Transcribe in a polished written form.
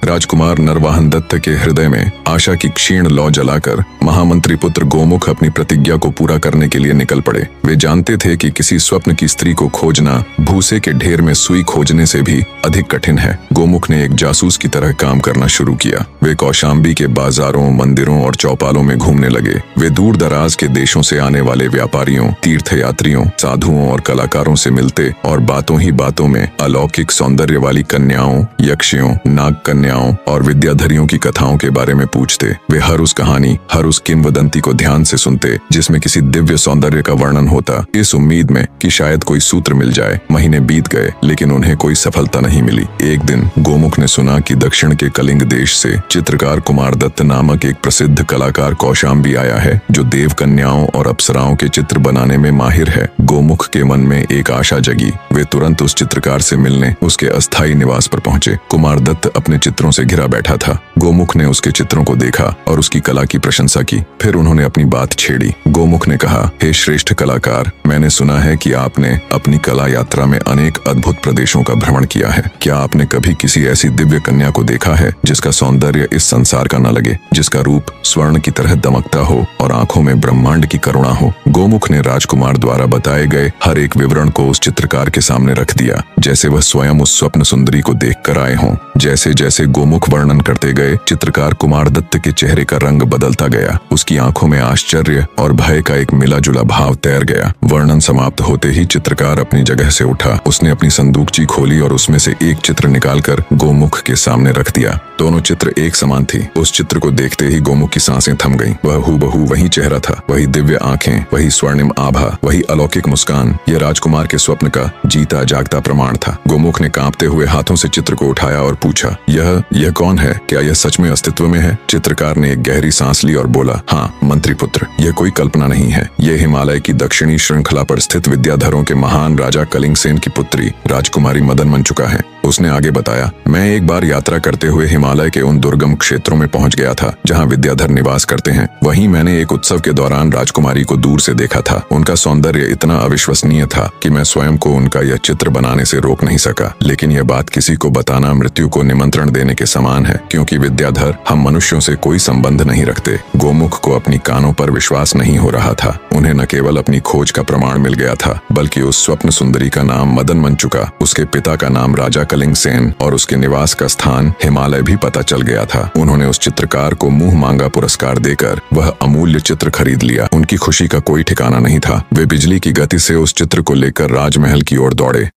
राजकुमार नरवाहन दत्त के हृदय में आशा की क्षीण लौ जलाकर महामंत्री पुत्र गोमुख अपनी प्रतिज्ञा को पूरा करने के लिए निकल पड़े। वे जानते थे कि किसी स्वप्न की स्त्री को खोजना भूसे के ढेर में सुई खोजने से भी अधिक कठिन है। गोमुख ने एक जासूस की तरह काम करना शुरू किया। वे कौशाम्बी के बाजारों, मंदिरों और चौपालों में घूमने लगे। वे दूर दराज के देशों से आने वाले व्यापारियों, तीर्थयात्रियों, साधुओं और कलाकारों से मिलते और बातों ही बातों में अलौकिक सौंदर्य वाली कन्याओं, यक्षियों, नाग कन्याओं और विद्याधरियों की कथाओं के बारे में पूछते। वे हर उस कहानी, हर उस किंवदंती को ध्यान से सुनते जिसमें किसी दिव्य सौंदर्य का वर्णन होता, इस उम्मीद में कि शायद कोई सूत्र मिल जाए। महीने बीत गए लेकिन उन्हें कोई सफलता नहीं मिली। एक दिन गोमुख ने सुना कि दक्षिण के कलिंग देश से चित्रकार कुमार दत्त नामक एक प्रसिद्ध कलाकार कौशाम्बी आया है जो देव कन्याओं और अप्सराओं के चित्र बनाने में माहिर है। गोमुख के मन में एक आशा जगी। वे तुरंत उस चित्रकार से मिलने उसके अस्थायी निवास पर पहुंचे। कुमार दत्त अपने चित्रों से घिरा बैठा था। गोमुख ने उसके चित्रों को देखा और उसकी कला की प्रशंसा की। फिर उन्होंने अपनी बात छेड़ी। गोमुख ने कहा, हे श्रेष्ठ कलाकार, मैंने सुना है कि आपने अपनी कला यात्रा में अनेक अद्भुत प्रदेशों का भ्रमण किया है। क्या आपने कभी किसी ऐसी दिव्य कन्या को देखा है जिसका सौंदर्य इस संसार का न लगे, जिसका रूप स्वर्ण की तरह दमकता हो और आंखों में ब्रह्मांड की करुणा हो? गोमुख ने राजकुमार द्वारा बताए गए हर एक विवरण को उस चित्रकार के सामने रख दिया, जैसे वह स्वयं उस स्वप्न सुंदरी को देख कर आए हों। जैसे जैसे गोमुख वर्णन करते गए, चित्रकार कुमार दत्त के चेहरे का रंग बदलता गया। उसकी आंखों में आश्चर्य और भय का एक मिला जुला भाव तैर गया। वर्णन समाप्त होते ही चित्रकार अपनी जगह से उठा। उसने अपनी संदूकची खोली और उसमें से एक चित्र निकालकर गोमुख के सामने रख दिया। दोनों चित्र एक समान थी। उस चित्र को देखते ही गोमुख की सांसें थम गईं। वह हूबहू वही चेहरा था, वही दिव्य आंखें, वही स्वर्णिम आभा, वही अलौकिक मुस्कान। यह राजकुमार के स्वप्न का जीता जागता प्रमाण था। गोमुख ने कांपते हुए हाथों से चित्र को उठाया और पूछा, यह कौन है? क्या यह सच में अस्तित्व में है? चित्रकार ने एक गहरी सांस ली और बोला, हाँ मंत्री पुत्र, यह कोई कल्पना नहीं है। यह हिमालय की दक्षिणी श्रृंखला पर स्थित विद्याधरों के महान राजा कलिंगसेन की पुत्री राजकुमारी मदन मंचुका है। उसने आगे बताया, मैं एक बार यात्रा करते हुए हिमालय के उन दुर्गम क्षेत्रों में पहुंच गया था जहां विद्याधर निवास करते हैं। वहीं मैंने एक उत्सव के दौरान राजकुमारी को दूर से देखा था। उनका सौंदर्य इतना अविश्वसनीय था कि मैं स्वयं को उनका यह चित्र बनाने से रोक नहीं सका। लेकिन यह बात किसी को बताना मृत्यु को निमंत्रण देने के समान है, क्योंकि विद्याधर हम मनुष्यों से कोई संबंध नहीं रखते। गोमुख को अपनी कानों पर विश्वास नहीं हो रहा था। उन्हें न केवल अपनी खोज का प्रमाण मिल गया था, बल्कि उस स्वप्न सुंदरी का नाम मदन मंचुका, उसके पिता का नाम राजा कलिंगसेन और उसके निवास का स्थान हिमालय भी पता चल गया था। उन्होंने उस चित्रकार को मुंह मांगा पुरस्कार देकर वह अमूल्य चित्र खरीद लिया। उनकी खुशी का कोई ठिकाना नहीं था। वे बिजली की गति से उस चित्र को लेकर राजमहल की ओर दौड़े।